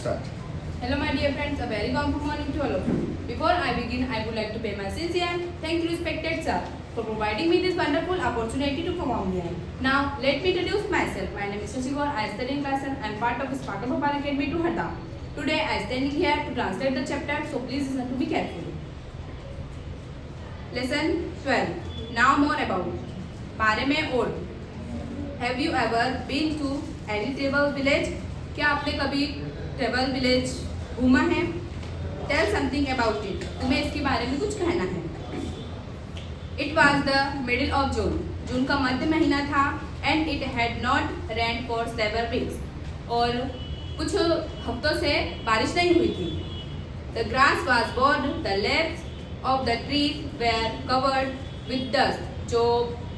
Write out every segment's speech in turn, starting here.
Start. Hello my dear friends, a very warm good morning to all of you. Before I begin, I would like to pay my sincere thank you respected sir for providing me this wonderful opportunity to perform here. Now let me introduce myself. My name is Shashi Gaur. I study in class 10. I am part of Sparkle Bhopal Academy to Hardam. Today I am standing here to translate the chapter, so please listen to me carefully. Lesson 12. Now more about बारे में और. Have you ever been to any tribal village? क्या आपने कभी travel village घूमा है? Tell something about it. तुम्हें इसके बारे में कुछ कहना है. It was the middle of June. जून का मध्य महीना था. And it had not rain for several weeks. और कुछ हफ्तों से बारिश नहीं हुई थी. The grass was bored. The leaves of the trees were covered with dust. जो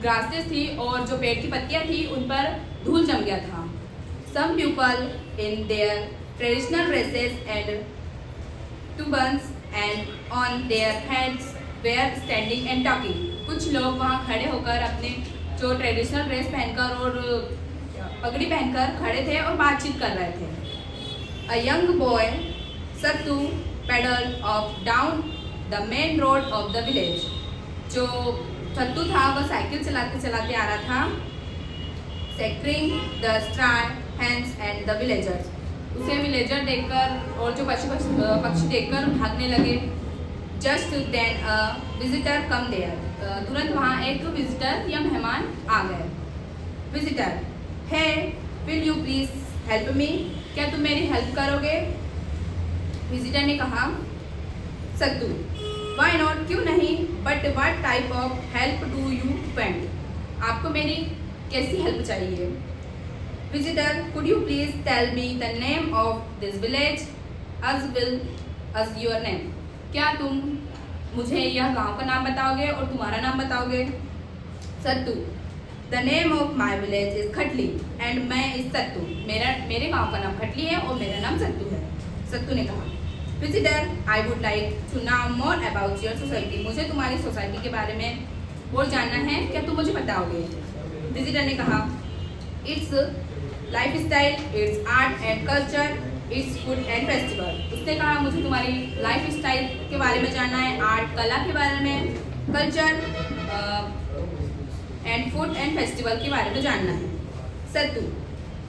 ग्रासेस थी और जो पेड़ की पत्तियां थी उन पर धूल जम गया था. Some people in their traditional dresses and turbans and on their heads were standing and talking. कुछ लोग वहाँ खड़े होकर अपने जो ट्रेडिशनल ड्रेस पहनकर और पगड़ी पहनकर खड़े थे और बातचीत कर रहे थे. A young boy Sattu pedaled off down the main road of the village. जो सत्तू था वह साइकिल चलाते चलाते आ रहा था. Scattering the straw hens and the villagers. उसे विलेजर देखकर और जो पक्षी देखकर भागने लगे. Just then a visitor come there. तुरंत वहाँ एक विजिटर या मेहमान आ गए. Visitor, hey, will you please help me? क्या तुम मेरी हेल्प करोगे? विजिटर ने कहा. सत्तू, why not? क्यों नहीं? But what type of help do you want? आपको मेरी कैसी हेल्प चाहिए? Visitor, could you please tell me the name of this village as well as your name? क्या तुम मुझे यह गांव का नाम बताओगे और तुम्हारा नाम बताओगे? सत्तू, the name of my village is खटली and मैं इस सत्तू. मेरे गांव का नाम खटली है और मेरा नाम सत्तू है. सत्तू ने कहा. Visitor, I would like to know more about your society. मुझे तुम्हारी सोसाइटी के बारे में और जानना है. क्या तुम मुझे बताओगे? विजिटर ने कहा. It's lifestyle, it's art and culture, its food and festival. उसने कहा मुझे तुम्हारी लाइफ स्टाइल के बारे में जानना है, आर्ट कला के बारे में, culture and food and festival के बारे में जानना है. Sattu,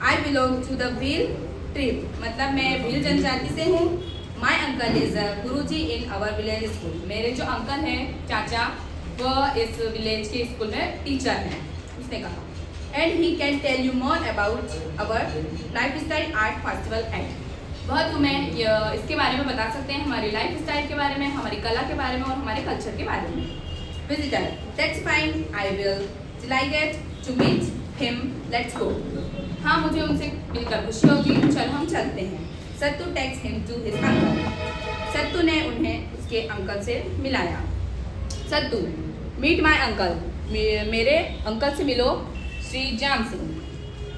I belong to the Bhil tribe. मतलब मैं भील जनजाति से हूँ. My uncle is guruji in our village school. मेरे जो अंकल हैं, चाचा, वह इस विलेज के स्कूल में टीचर हैं. उसने कहा. And he can tell you more about our lifestyle, art, festival and. वह तुम्हें इसके बारे में बता सकते हैं, हमारी लाइफ स्टाइल के बारे में, हमारी कला के बारे में और हमारे कल्चर के बारे में. Visitor, that's fine. I will delighted to meet him. Let's go. हाँ, मुझे उनसे मिलकर खुशी होगी. चलो हम चलते हैं. सत्तू takes him to his uncle. सत्तू ने उन्हें उसके अंकल से मिलाया. Sattu, meet my uncle. मेरे अंकल से मिलो. Shri Jam Singh.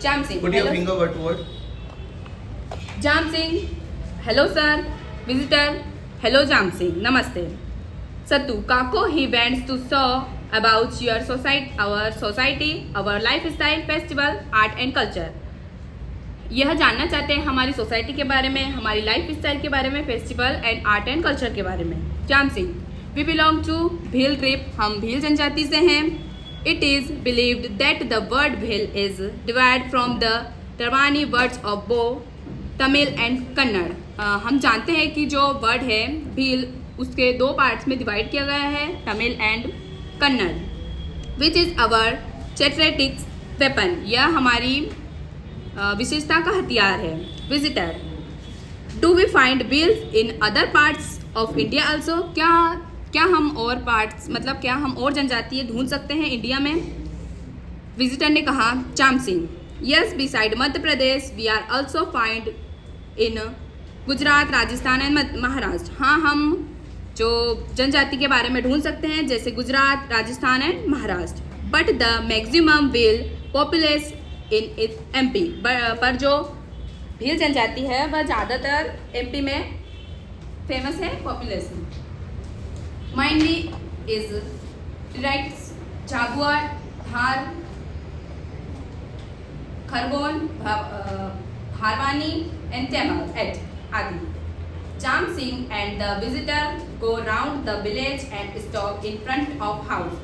Jam Singh. Put your finger what word? Jam Singh. Hello sir. Visitor, hello Jam Singh, नमस्ते. सत्तू, काको he wants to so about your society, our lifestyle, festival, art and culture. यह जानना चाहते हैं हमारी सोसाइटी के बारे में, हमारी लाइफ स्टाइल के बारे में, festival and art and culture के बारे में. Jam Singh, we belong to Bhil tribe. हम भील जनजाति से हैं. It is believed that the word Bhil is derived from the Tarwani words of Bo, Tamil and Kannada. हम जानते हैं कि जो वर्ड है भील उसके दो पार्ट्स में डिवाइड किया गया है, Tamil and Kannada. Which is our characteristics weapon. यह हमारी विशेषता का हथियार है. Visitor, do we find Bhils in other parts of India also. क्या हम और पार्ट्स मतलब क्या हम और जनजातीय ढूंढ सकते हैं इंडिया में? विजिटर ने कहा. Jam Singh, yes, beside Madhya Pradesh we are also find in Gujarat, Rajasthan and Maharashtra. हाँ, हम जो जनजाति के बारे में ढूंढ सकते हैं जैसे Gujarat, Rajasthan and Maharashtra. But the maximum will populace in MP. पर जो भील जनजाति है वह ज़्यादातर एमपी में फेमस है. Population mainly is T-Rex, Jaguar, Thar, Khargone, Barwani and Tamil at आदि। Jam Singh and the visitor go round the village and stop in front of house.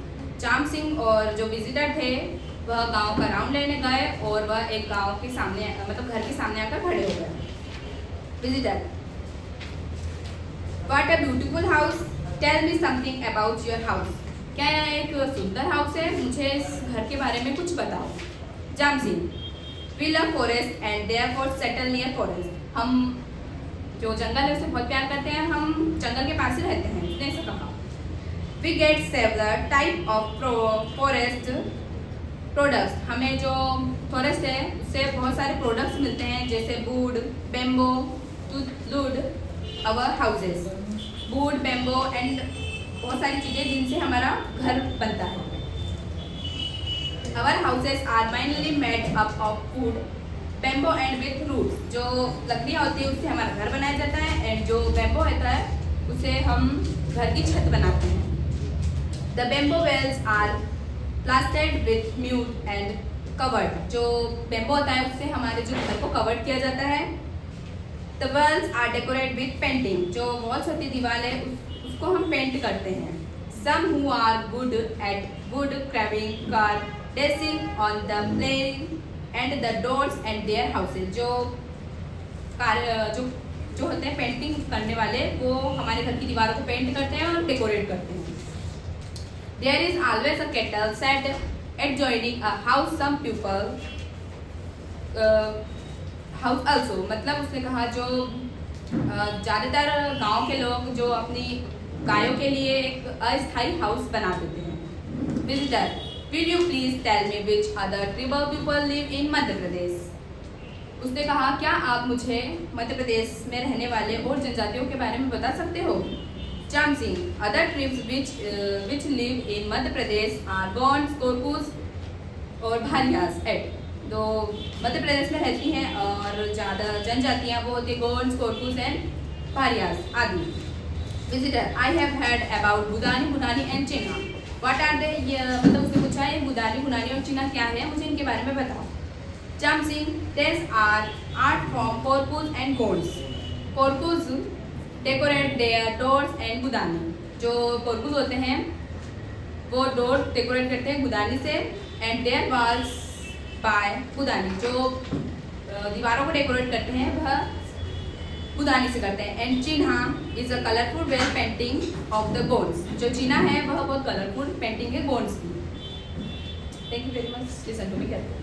Jam Singh और जो विजिटर थे वह गांव का राउंड लेने गए और वह एक गांव के सामने मतलब घर के सामने आकर खड़े हो गए। Visitor: what a beautiful house, tell me something about your house. क्या यह एक सुंदर हाउस है, मुझे इस घर के बारे में कुछ बताओ। Jam Singh: we love forest and therefore settle near forest. हम जो जंगल है उसे बहुत प्यार करते हैं, हम जंगल के पास ही रहते हैं, उसने ऐसा कहा। We get several type of forest products. हमें जो फॉरेस्ट है उससे बहुत सारे प्रोडक्ट्स मिलते हैं, जैसे wood, bamboo to build our houses. Wood, bamboo and बहुत सारी चीज़ें जिनसे हमारा घर बनता है। Our houses are mainly made up of wood, bamboo and with roots. जो लकड़ियाँ होती है उससे हमारा घर बनाया जाता है एंड जो बेम्बो होता है उससे हम घर की छत बनाते हैं। The bamboo walls are plastered with mud and covered. जो बेम्बो होता है उससे हमारे जो घर को कवर्ड किया जाता है। The walls are decorate with painting. जो वॉल्स होती है, दीवार है, उसको हम पेंट करते हैं। Some who are good at wood carving, carving on the plane and the doors and their houses। जो होते हैं पेंटिंग करने वाले, वो हमारे घर की दीवारों को पेंट करते हैं और डेकोरेट करते हैं। There is always a kettle set adjoining a house. Some people house also। मतलब उसने कहा जो ज़्यादातर गांव के लोग जो अपनी गायों के लिए एक अस्थायी हाउस बना देते हैं। Visitor: will you please tell me which other tribal people live in Madhya Pradesh. उसने कहा क्या आप मुझे मध्य प्रदेश में रहने वाले और जनजातियों के बारे में बता सकते हो। Jam Singh: other tribes which live in Madhya Pradesh are Gonds, Korkus और भारियास एट। तो मध्य प्रदेश में रहती हैं और ज़्यादा जनजातियाँ वो होती है गोंड्स, कोरकुस एंड भारियास आदि। Visitor: I have heard about Budni, Bunani and Chinha. What are they. मतलब उसने पूछा है बुदानी, बुनानी और चिन्हा क्या है, मुझे इनके बारे में बताओ। Jam Singh: there are art from Korkus and Gonds. Korkus decorate their doors and बुदानी। जो कोरकुस होते हैं वो डोर डेकोरेट करते हैं बुदानी से। एंड देयर वॉल्स बाय बुदानी। जो दीवारों को डेकोरेट करते हैं वह बुदानी से करते हैं। एंड चिन्हा is a colourful wall painting of the bones. जो चिन्हा है वह बहुत कलरफुल पेंटिंग है बोन्स की। Thank you very much, listen to me carefully.